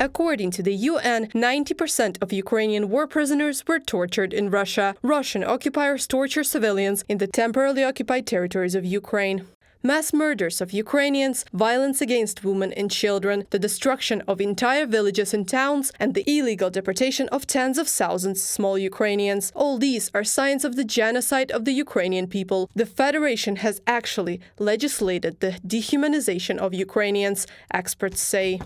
According to the UN, 90% of Ukrainian war prisoners were tortured in Russia. Russian occupiers torture civilians in the temporarily occupied territories of Ukraine. Mass murders of Ukrainians, violence against women and children, the destruction of entire villages and towns, and the illegal deportation of tens of thousands of small Ukrainians. All these are signs of the genocide of the Ukrainian people. The Federation has actually legislated the dehumanization of Ukrainians, experts say.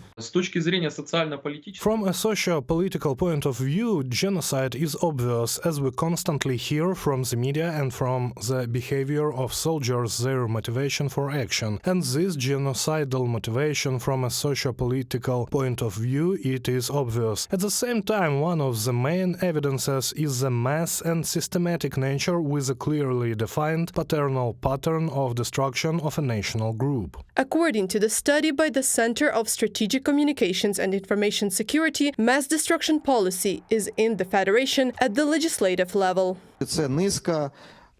From a socio-political point of view, genocide is obvious, as we constantly hear from the media and from the behavior of soldiers, their motivation for action. And this genocidal motivation from a socio-political point of view, it is obvious. At the same time, one of the main evidences is the mass and systematic nature with a clearly defined paternal pattern of destruction of a national group. According to the study by the Center of Strategic Communications and Information Security, mass destruction policy is in the Federation at the legislative level.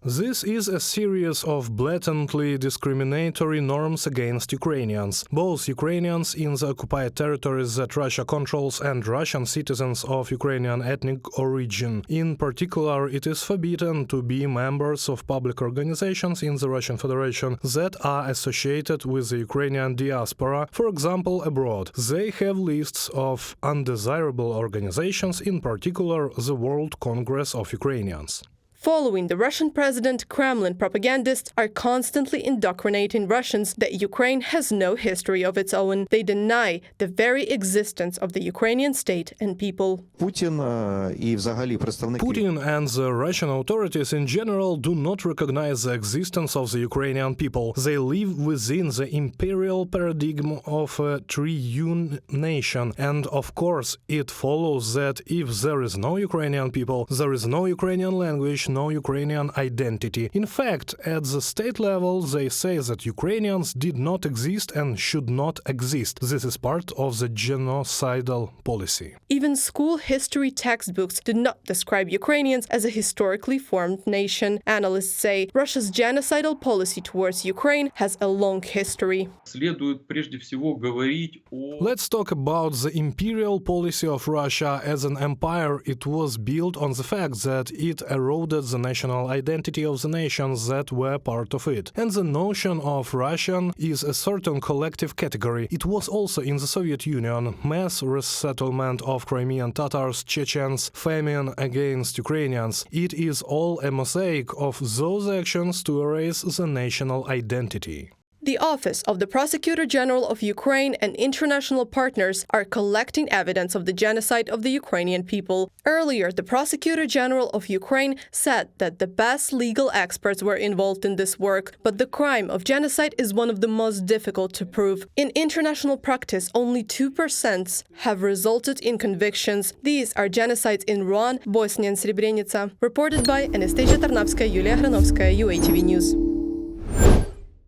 This is a series of blatantly discriminatory norms against Ukrainians, both Ukrainians in the occupied territories that Russia controls and Russian citizens of Ukrainian ethnic origin. In particular, it is forbidden to be members of public organizations in the Russian Federation that are associated with the Ukrainian diaspora, for example, abroad. They have lists of undesirable organizations, in particular the World Congress of Ukrainians. Following the Russian president, Kremlin propagandists are constantly indoctrinating Russians that Ukraine has no history of its own. They deny the very existence of the Ukrainian state and people. Putin and the Russian authorities in general do not recognize the existence of the Ukrainian people. They live within the imperial paradigm of a triune nation. And of course, it follows that if there is no Ukrainian people, there is no Ukrainian language, no Ukrainian identity. In fact, at the state level, they say that Ukrainians did not exist and should not exist. This is part of the genocidal policy. Even school history textbooks do not describe Ukrainians as a historically formed nation. Analysts say Russia's genocidal policy towards Ukraine has a long history. Let's talk about the imperial policy of Russia. As an empire, it was built on the fact that it eroded the national identity of the nations that were part of it. And the notion of Russian is a certain collective category. It was also in the Soviet Union. Mass resettlement of Crimean Tatars, Chechens, famine against Ukrainians. It is all a mosaic of those actions to erase the national identity. The Office of the Prosecutor General of Ukraine and international partners are collecting evidence of the genocide of the Ukrainian people. Earlier, the Prosecutor General of Ukraine said that the best legal experts were involved in this work, but the crime of genocide is one of the most difficult to prove. In international practice, only 2% have resulted in convictions. These are genocides in Rwanda, Bosnia and Srebrenica. Reported by Anastasia Tarnavskaya, Yulia Hranovskaya, UATV News.